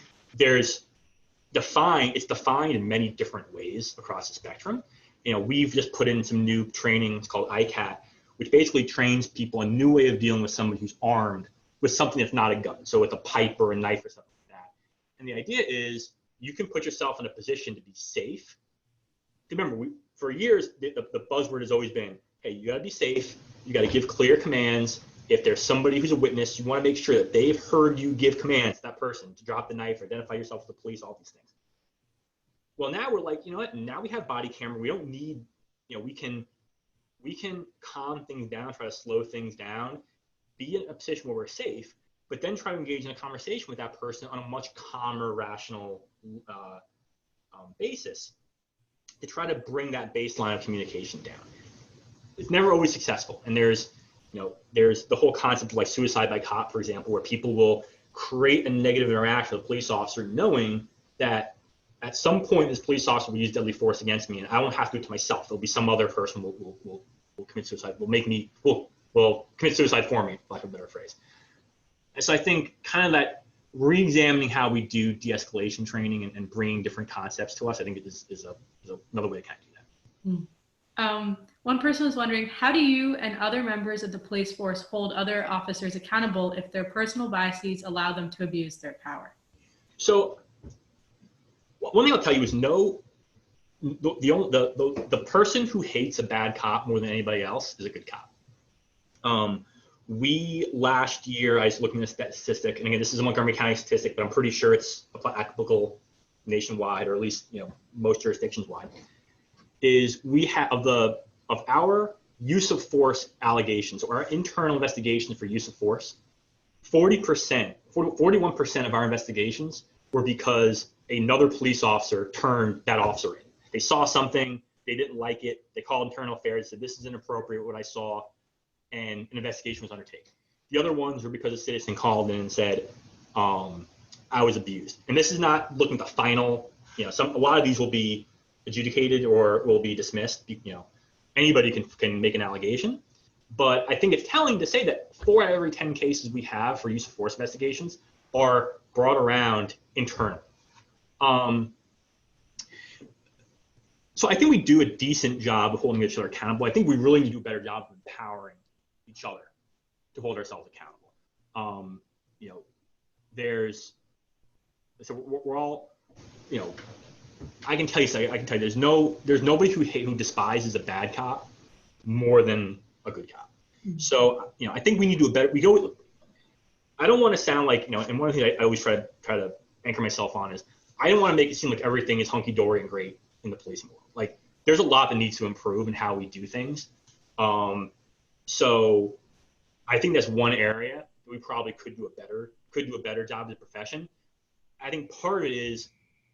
it's defined in many different ways across the spectrum. We've just put in some new training. It's called ICAT, which basically trains people a new way of dealing with somebody who's armed with something that's not a gun. So with a pipe or a knife or something like that. And the idea is you can put yourself in a position to be safe. Remember, for years, the buzzword has always been, hey, you gotta be safe. You gotta give clear commands. If there's somebody who's a witness, you wanna make sure that they've heard you give commands to that person to drop the knife or identify yourself to the police, all these things. Well, now we're like, you know what? Now we have body camera. We don't need we can calm things down, try to slow things down, be in a position where we're safe, but then try to engage in a conversation with that person on a much calmer, rational basis to try to bring that baseline of communication down. It's never always successful. And there's the whole concept of like suicide by cop, for example, where people will create a negative interaction with a police officer knowing that at some point this police officer will use deadly force against me and I won't have to do it to myself. There'll be some other person will commit suicide, will commit suicide for me, for lack of a better phrase. And so I think kind of that re-examining how we do de-escalation training and bringing different concepts to us, I think is another way to kind of do that. One person was wondering, how do you and other members of the police force hold other officers accountable if their personal biases allow them to abuse their power? So one thing I'll tell you is the person who hates a bad cop more than anybody else is a good cop. We last year, I was looking at a statistic, and again, this is a Montgomery County statistic, but I'm pretty sure it's applicable nationwide, or at least most jurisdictions wide. Is we have of our use of force allegations or our internal investigations for use of force, 41% of our investigations were because another police officer turned that officer in. They saw something, they didn't like it, they called internal affairs, said this is inappropriate what I saw, and an investigation was undertaken. The other ones were because a citizen called in and said, I was abused. And this is not looking at the final, a lot of these will be adjudicated or will be dismissed. Anybody can make an allegation. But I think it's telling to say that 4 out of every 10 cases we have for use of force investigations are brought around internal. So I think we do a decent job of holding each other accountable. I think we really need to do a better job of empowering each other to hold ourselves accountable. We're all, I can tell you, there's nobody who despises a bad cop more than a good cop. So, I think we need to do a better, I don't want to sound like, and one of the things I always try to anchor myself on is I don't want to make it seem like everything is hunky-dory and great in the policing world. Like, there's a lot that needs to improve in how we do things. So I think that's one area that we probably could do a better job as a profession. I think part of it is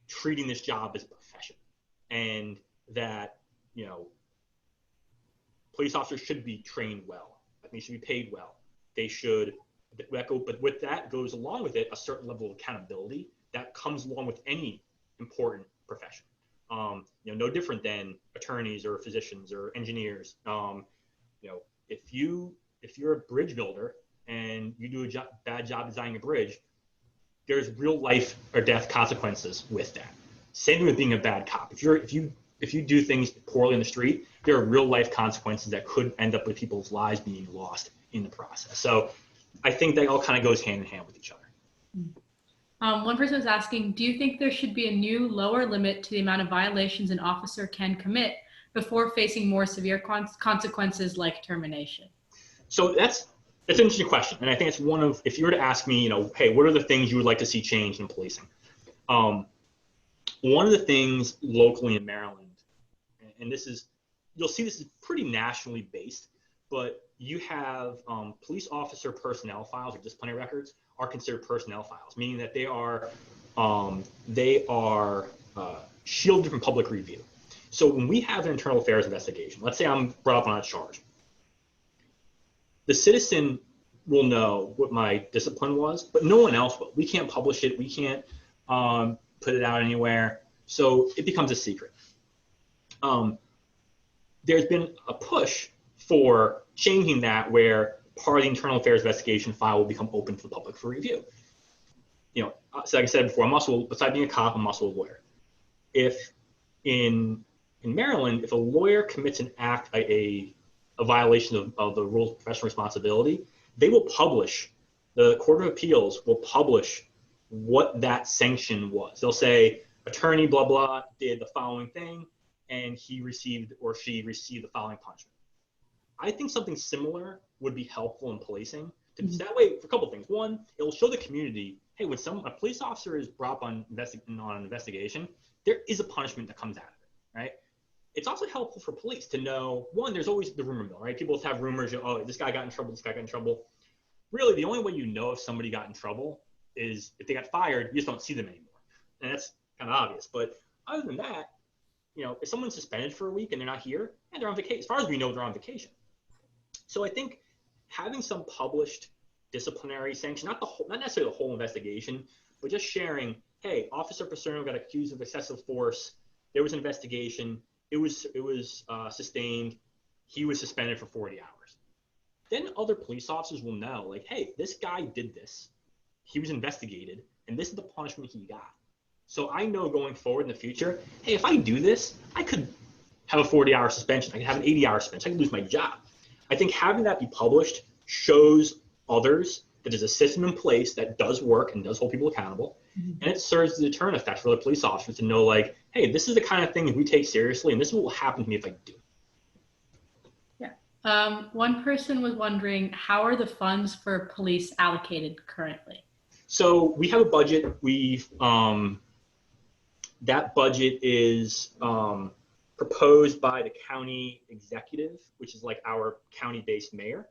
treating this job as a profession, and that, police officers should be trained well. They should be paid well. They should, but with that goes along with it a certain level of accountability that comes along with any important profession. No different than attorneys or physicians or engineers. If you're a bridge builder and you do a bad job designing a bridge, there's real life or death consequences with that. Same thing with being a bad cop. If you do things poorly in the street, there are real life consequences that could end up with people's lives being lost in the process. So I think that all kind of goes hand in hand with each other. One person was asking, do you think there should be a new lower limit to the amount of violations an officer can commit before facing more severe consequences like termination? So that's an interesting question. And I think it's one of, if you were to ask me, hey, what are the things you would like to see change in policing? One of the things locally in Maryland, and you'll see this is pretty nationally based, but you have police officer personnel files or disciplinary records are considered personnel files, meaning that they are shielded from public review. So when we have an internal affairs investigation, let's say I'm brought up on a charge, the citizen will know what my discipline was, but no one else will. We can't publish it. We can't put it out anywhere. So it becomes a secret. There's been a push for changing that, where part of the internal affairs investigation file will become open to the public for review. So like I said before, besides being a cop, I'm also a lawyer. If in Maryland, if a lawyer commits an act, a violation of the rules of professional responsibility, they will publish, the Court of Appeals will publish what that sanction was. They'll say, attorney blah blah did the following thing, and he received or she received the following punishment. I think something similar would be helpful in policing. That way, for a couple of things. One, it will show the community, hey, when a police officer is brought on an investigation, there is a punishment that comes out of it, right? it's also helpful for police to know, one, there's always the rumor mill, right? People have rumors, oh, this guy got in trouble, this guy got in trouble. Really, the only way you know if somebody got in trouble is if they got fired, you just don't see them anymore. And that's kind of obvious. But other than that, if someone's suspended for a week and they're not here, and they're on vacation, as far as we know, they're on vacation. So I think having some published disciplinary sanction, not necessarily the whole investigation, but just sharing, hey, Officer Picerno got accused of excessive force. There was an investigation. It was sustained. He was suspended for 40 hours. Then other police officers will know, like, hey, this guy did this. He was investigated, and this is the punishment he got. So I know going forward in the future, hey, if I do this, I could have a 40-hour suspension. I could have an 80-hour suspension. I could lose my job. I think having that be published shows others that there's a system in place that does work and does hold people accountable. Mm-hmm. And it serves as a deterrent effect for the police officers to know, like, hey, this is the kind of thing that we take seriously, and this is what will happen to me if I do. Yeah. One person was wondering, how are the funds for police allocated currently? So we have a budget. That budget is proposed by the county executive, which is like our county-based mayor.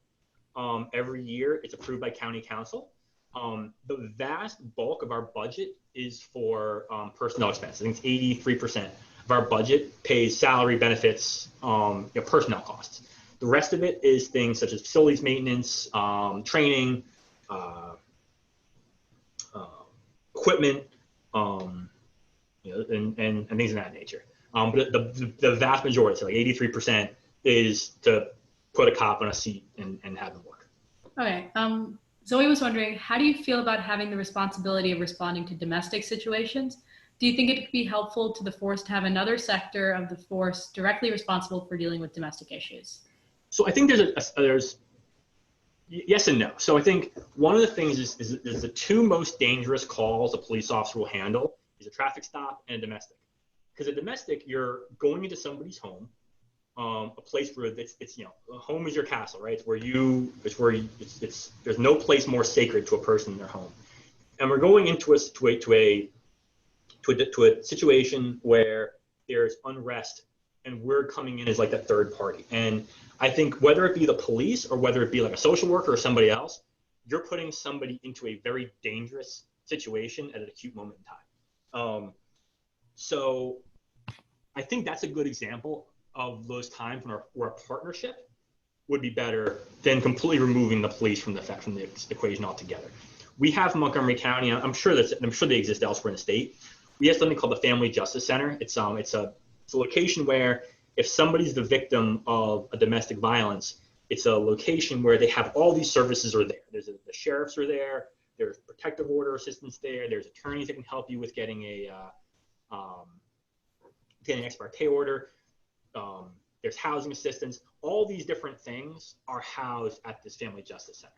Every year, it's approved by county council. The vast bulk of our budget is for personnel expenses. I think it's 83% of our budget pays salary, benefits, personnel costs. The rest of it is things such as facilities maintenance, training, equipment, and things of that nature. But the vast majority, so like 83%, is to put a cop on a seat and have them work. Okay. Zoe was wondering, how do you feel about having the responsibility of responding to domestic situations? Do you think it could be helpful to the force to have another sector of the force directly responsible for dealing with domestic issues? So I think there's yes and no. So I think one of the things is the two most dangerous calls a police officer will handle is a traffic stop and a domestic. Because a domestic, you're going into somebody's home, a place where it's a home is your castle, right? There's no place more sacred to a person in their home. And we're going into a situation where there's unrest, and we're coming in as like the third party. And I think whether it be the police or whether it be like a social worker or somebody else, you're putting somebody into a very dangerous situation at an acute moment in time. So I think that's a good example of those times where a partnership would be better than completely removing the police from the equation altogether. We have in Montgomery County, I'm sure they exist elsewhere in the state. We have something called the Family Justice Center. It's a location where if somebody's the victim of a domestic violence, it's a location where they have all these services are there. The sheriffs are there. There's protective order assistance there. There's attorneys that can help you with getting an ex parte order. There's housing assistance. All these different things are housed at this Family Justice Center.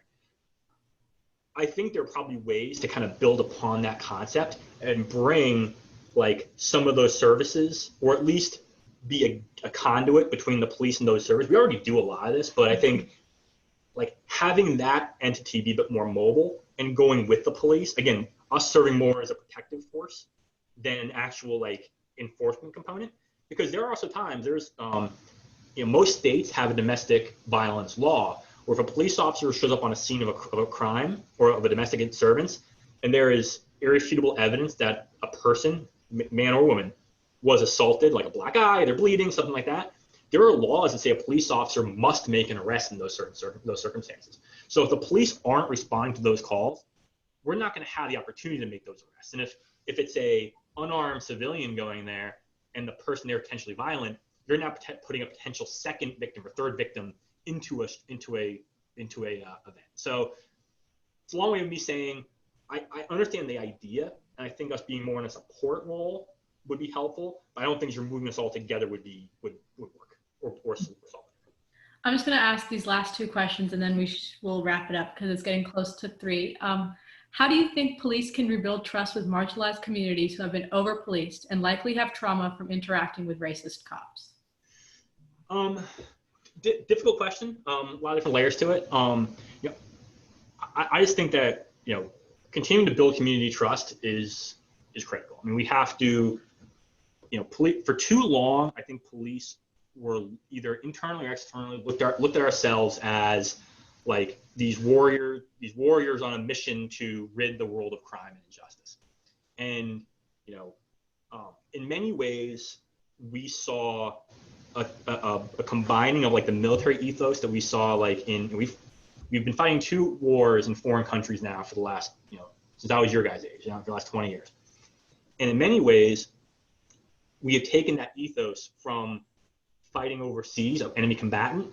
I think there are probably ways to kind of build upon that concept and bring like some of those services, or at least be a conduit between the police and those services. We already do a lot of this, but I think like having that entity be a bit more mobile and going with the police, again, us serving more as a protective force than an actual like enforcement component. Because there are also times there's, most states have a domestic violence law where if a police officer shows up on a scene of a crime or of a domestic disturbance, and there is irrefutable evidence that a person, man or woman, was assaulted, like a black eye, they're bleeding, something like that, there are laws that say a police officer must make an arrest in those circumstances. So if the police aren't responding to those calls, we're not going to have the opportunity to make those arrests. And if it's a unarmed civilian going there and the person there potentially violent, you're now putting a potential second victim or third victim into a event. So it's a long way of me saying I understand the idea, and I think us being more in a support role would be helpful. But I don't think removing us all together would work or solve it. I'm just going to ask these last two questions, and then we'll wrap it up because it's getting close to 3. How do you think police can rebuild trust with marginalized communities who have been over-policed and likely have trauma from interacting with racist cops? Difficult question. A lot of different layers to it. I just think that continuing to build community trust is critical. I mean, we have to for too long, I think police were either internally or externally looked at ourselves as like these warriors on a mission to rid the world of crime and injustice. And in many ways, we saw a combining of like the military ethos that we saw like we've been fighting 2 wars in foreign countries now for the last since I was your guys' age, for the last 20 years. And in many ways, we have taken that ethos from fighting overseas of enemy combatant.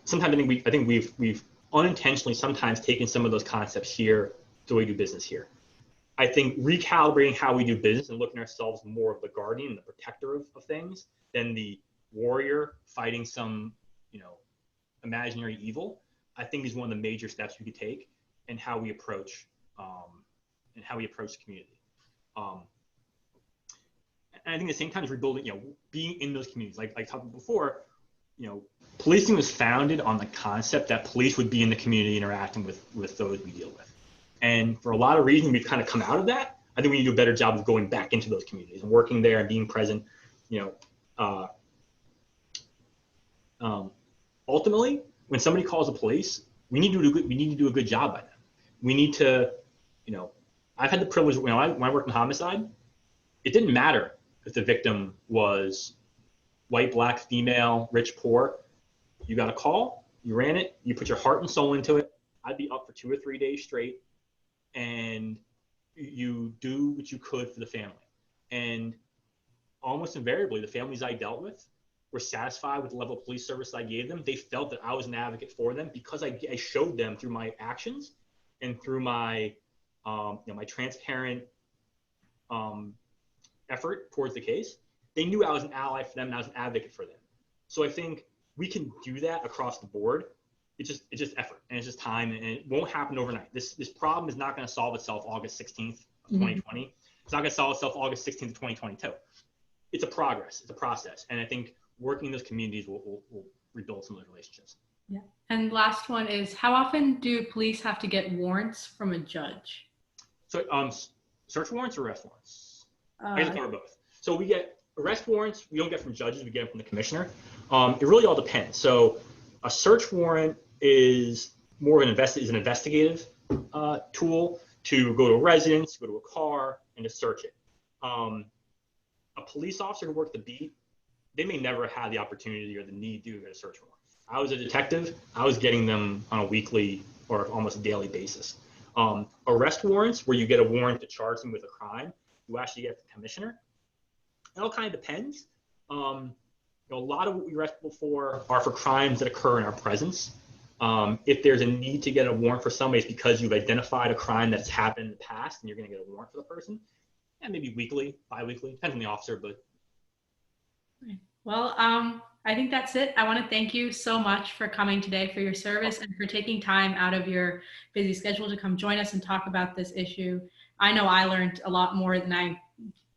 Sometimes I think we've unintentionally sometimes taken some of those concepts here to the way we do business here. I think recalibrating how we do business and looking at ourselves more of the guardian and the protector of things than the warrior fighting some, imaginary evil, I think is one of the major steps we could take in how we approach the community. And I think at the same time is rebuilding, being in those communities. Like talked before, policing was founded on the concept that police would be in the community interacting with those we deal with. And for a lot of reasons, we've kind of come out of that. I think we need to do a better job of going back into those communities and working there and being present. Ultimately, when somebody calls the police, we need to do a good job by them. We need to, I've had the privilege when I worked in homicide, it didn't matter if the victim was white, black, female, rich, poor. You got a call, you ran it, you put your heart and soul into it. I'd be up for 2 or 3 days straight, and you do what you could for the family. And almost invariably, the families I dealt with were satisfied with the level of police service I gave them. They felt that I was an advocate for them because I showed them through my actions and through my my transparent effort towards the case. They knew I was an ally for them and I was an advocate for them. So I think we can do that across the board. It's just effort and it's just time, and it won't happen overnight. This problem is not going to solve itself August 16th of 2020. It's not going to solve itself August 16th of 2022. It's a progress. It's a process. And I think working in those communities will rebuild some of those relationships. Yeah. And last one is, how often do police have to get warrants from a judge? So search warrants or arrest warrants? I guess cover both. So we get arrest warrants. We don't get from judges. We get them from the commissioner. It really all depends. So a search warrant is more of an investigative tool to go to a residence, go to a car, and to search it. A police officer who worked the beat, they may never have had the opportunity or the need to get a search warrant. I was a detective. I was getting them on a weekly or almost daily basis. Arrest warrants, where you get a warrant to charge them with a crime, you actually get the commissioner. It all kind of depends. A lot of what we arrest people for are for crimes that occur in our presence. If there's a need to get a warrant for somebody, it's because you've identified a crime that's happened in the past and you're going to get a warrant for the person. And maybe weekly, bi-weekly, depends on the officer, but. Well, I think that's it. I want to thank you so much for coming today, for your service, and for taking time out of your busy schedule to come join us and talk about this issue. I know I learned a lot more than I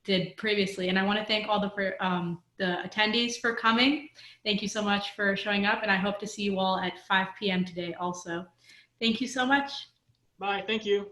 did previously, and I want to thank all the attendees for coming. Thank you so much for showing up, and I hope to see you all at 5 p.m. today also. Thank you so much. Bye. Thank you.